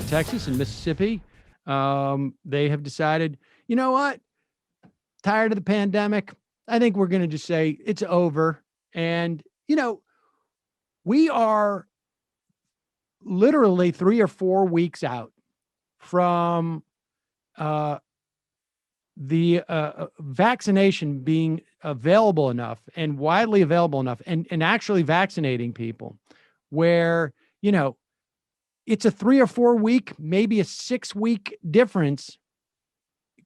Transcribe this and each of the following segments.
Texas and Mississippi, they have decided, you know what? Tired of the pandemic. I think we're going to just say it's over. And, we are literally 3 or 4 weeks out from the vaccination being available enough and widely available enough and actually vaccinating people where, it's a 3 or 4 week, maybe a 6 week difference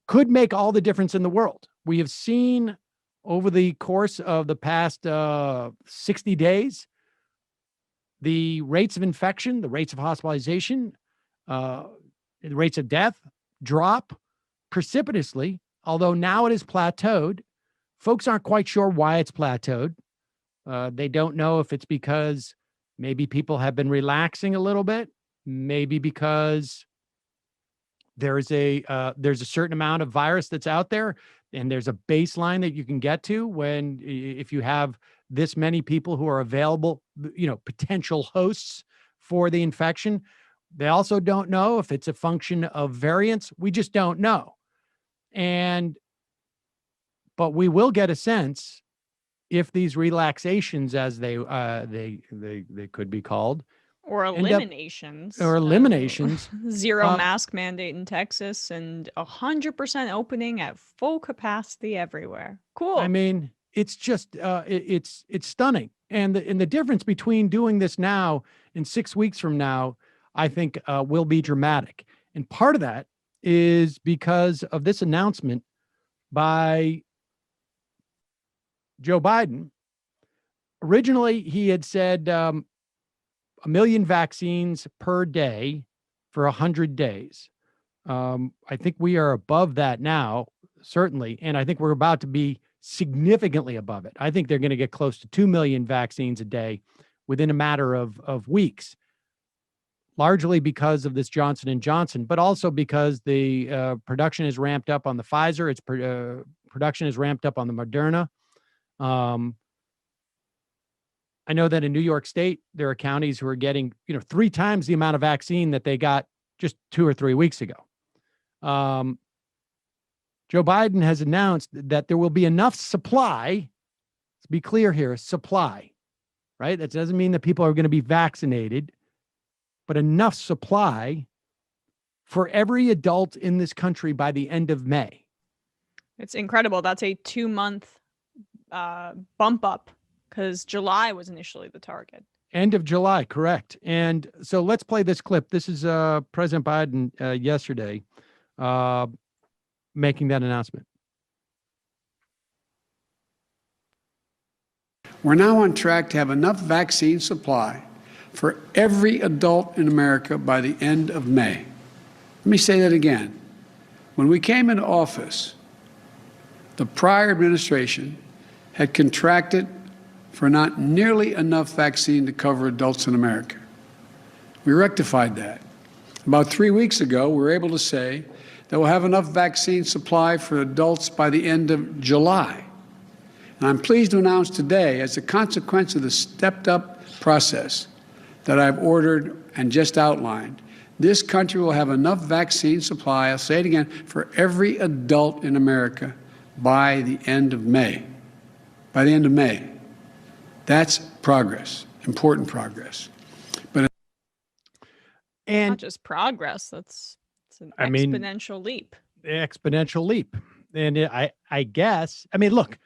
could make all the difference in the world. We have seen over the course of the past 60 days, the rates of infection, the rates of hospitalization, the rates of death drop precipitously, although now it is plateaued. Folks aren't quite sure why it's plateaued. They don't know if it's because maybe people have been relaxing a little bit, maybe because there's a certain amount of virus that's out there, and there's a baseline that you can get to if you have this many people who are available, potential hosts for the infection. They also don't know if it's a function of variants. We just don't know. But we will get a sense if these relaxations, as they could be called, or eliminations, zero mask mandate in Texas and 100% opening at full capacity everywhere. Cool. I mean, it's just it's stunning, and the difference between doing this now and 6 weeks from now, I think, will be dramatic. And part of that is because of this announcement by Joe Biden. Originally, he had said 1 million vaccines per day for 100 days. I think we are above that now, certainly, and I think we're about to be significantly above it. I think they're going to get close to 2 million vaccines a day within a matter of weeks, largely because of this Johnson & Johnson, but also because the production is ramped up on the Pfizer. Its production is ramped up on the Moderna. I know that in New York State, there are counties who are getting, 3 times the amount of vaccine that they got just 2 or 3 weeks ago. Joe Biden has announced that there will be enough supply. Let's be clear here, supply, right? That doesn't mean that people are going to be vaccinated, but enough supply for every adult in this country by the end of May. It's incredible. That's a 2-month bump up, because July was initially the target. End of July, correct. And so let's play this clip. This is President Biden yesterday making that announcement. We're now on track to have enough vaccine supply for every adult in America by the end of May. Let me say that again. When we came into office, the prior administration had contracted for not nearly enough vaccine to cover adults in America. We rectified that. About 3 weeks ago, we were able to say that we'll have enough vaccine supply for adults by the end of July. And I'm pleased to announce today, as a consequence of the stepped-up process that I've ordered and just outlined, this country will have enough vaccine supply, I'll say it again, for every adult in America by the end of May. By the end of May. That's progress, important progress. But not just progress, it's an exponential leap. Exponential leap. And I guess, look,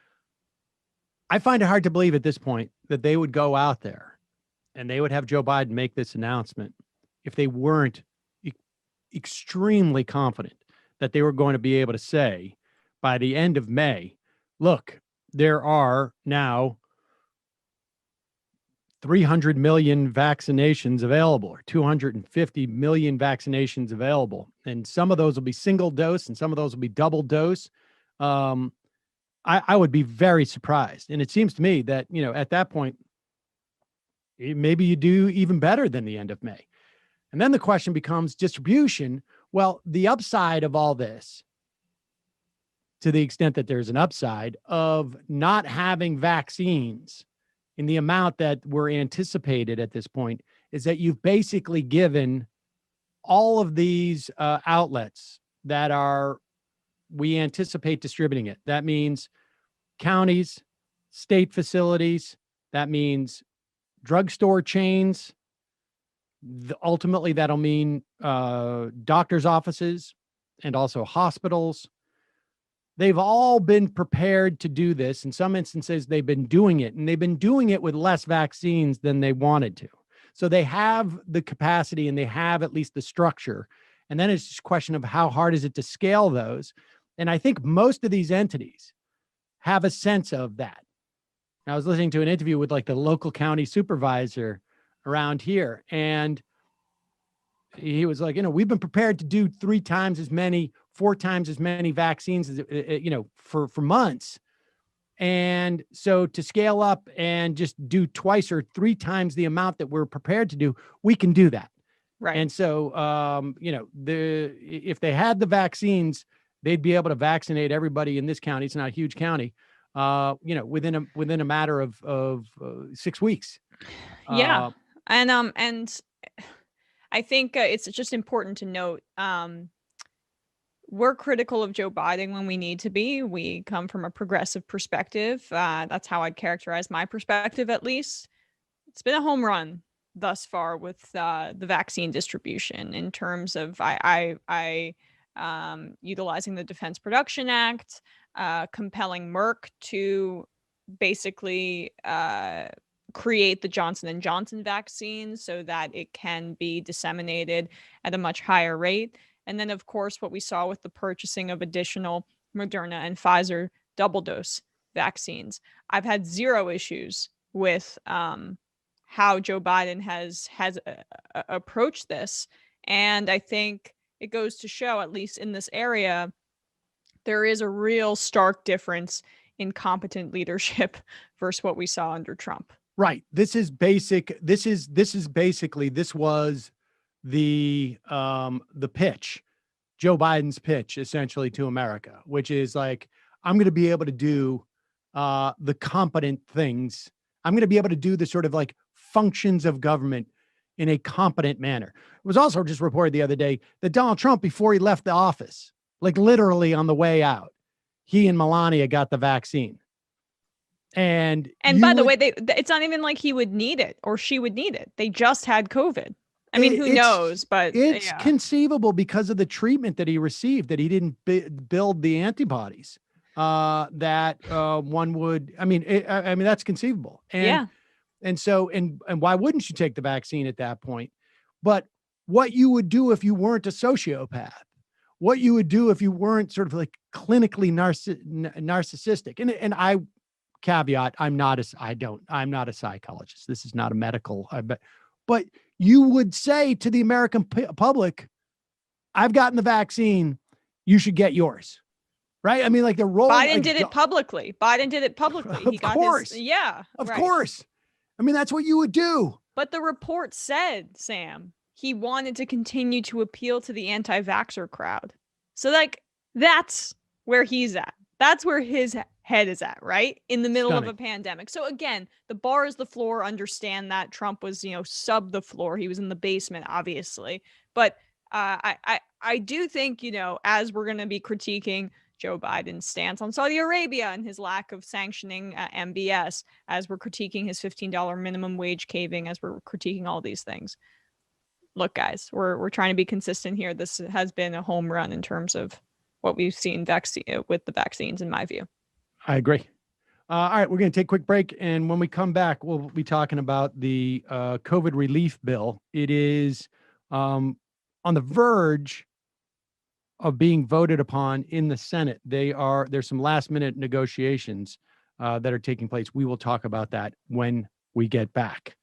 I find it hard to believe at this point that they would go out there and they would have Joe Biden make this announcement if they weren't extremely confident that they were going to be able to say by the end of May, look, there are now 300 million vaccinations available, or 250 million vaccinations available. And some of those will be single dose and some of those will be double dose. I would be very surprised. And it seems to me that, at that point, maybe you do even better than the end of May. And then the question becomes distribution. Well, the upside of all this, to the extent that there's an upside of not having vaccines in the amount that were anticipated at this point, is that you've basically given all of these outlets that we anticipate distributing it. That means counties, state facilities. That means drugstore chains. Ultimately, that'll mean doctors' offices and also hospitals. They've all been prepared to do this. In some instances, they've been doing it, and they've been doing it with less vaccines than they wanted to. So they have the capacity and they have at least the structure. And then it's just a question of how hard is it to scale those. And I think most of these entities have a sense of that. I was listening to an interview with like the local county supervisor around here, and he was like, we've been prepared to do 3 times as many, 4 times as many vaccines, for months. And so to scale up and just do 2 or 3 times the amount that we're prepared to do, we can do that. Right. And so, if they had the vaccines, they'd be able to vaccinate everybody in this county. It's not a huge county, within a matter of 6 weeks. Yeah. And I think it's just important to note, we're critical of Joe Biden when we need to be. We come from a progressive perspective. That's how I'd characterize my perspective, at least. It's been a home run thus far with the vaccine distribution in terms of utilizing the Defense Production Act, compelling Merck to basically create the Johnson & Johnson vaccine so that it can be disseminated at a much higher rate. And then, of course, what we saw with the purchasing of additional Moderna and Pfizer double dose vaccines. I've had 0 issues with how Joe Biden has approached this. And I think it goes to show, at least in this area, there is a real stark difference in competent leadership versus what we saw under Trump. Right. This was the pitch, Joe Biden's pitch, essentially, to America, which is like, I'm going to be able to do the competent things. I'm going to be able to do the sort of like functions of government in a competent manner. It was also just reported the other day that Donald Trump, before he left the office, like literally on the way out, he and Melania got the vaccine. And by the way, it's not even like he would need it or she would need it. They just had COVID. I mean, who knows? But it's conceivable because of the treatment that he received that he didn't build the antibodies that one would. I mean, that's conceivable. And so why wouldn't you take the vaccine at that point? But what you would do if you weren't a sociopath, what you would do if you weren't sort of like clinically narcissistic, and I caveat, I'm not a psychologist. This is not a medical, but you would say to the American public, I've gotten the vaccine, you should get yours. Right? I mean, like the role. Biden did it publicly. He got course. Of course. I mean, that's what you would do. But the report said, Sam, he wanted to continue to appeal to the anti-vaxxer crowd. So like, that's where he's at. That's where his head is at, right? In the middle of a pandemic. So again, the bar is the floor. Understand that Trump was, sub the floor. He was in the basement, obviously. But I do think, as we're going to be critiquing Joe Biden's stance on Saudi Arabia and his lack of sanctioning MBS, as we're critiquing his $15 minimum wage caving, as we're critiquing all these things. Look, guys, we're trying to be consistent here. This has been a home run in terms of what we've seen with the vaccines, in my view. I agree. All right, we're going to take a quick break. And when we come back, we'll be talking about the COVID relief bill. It is on the verge of being voted upon in the Senate. There's some last minute negotiations that are taking place. We will talk about that when we get back.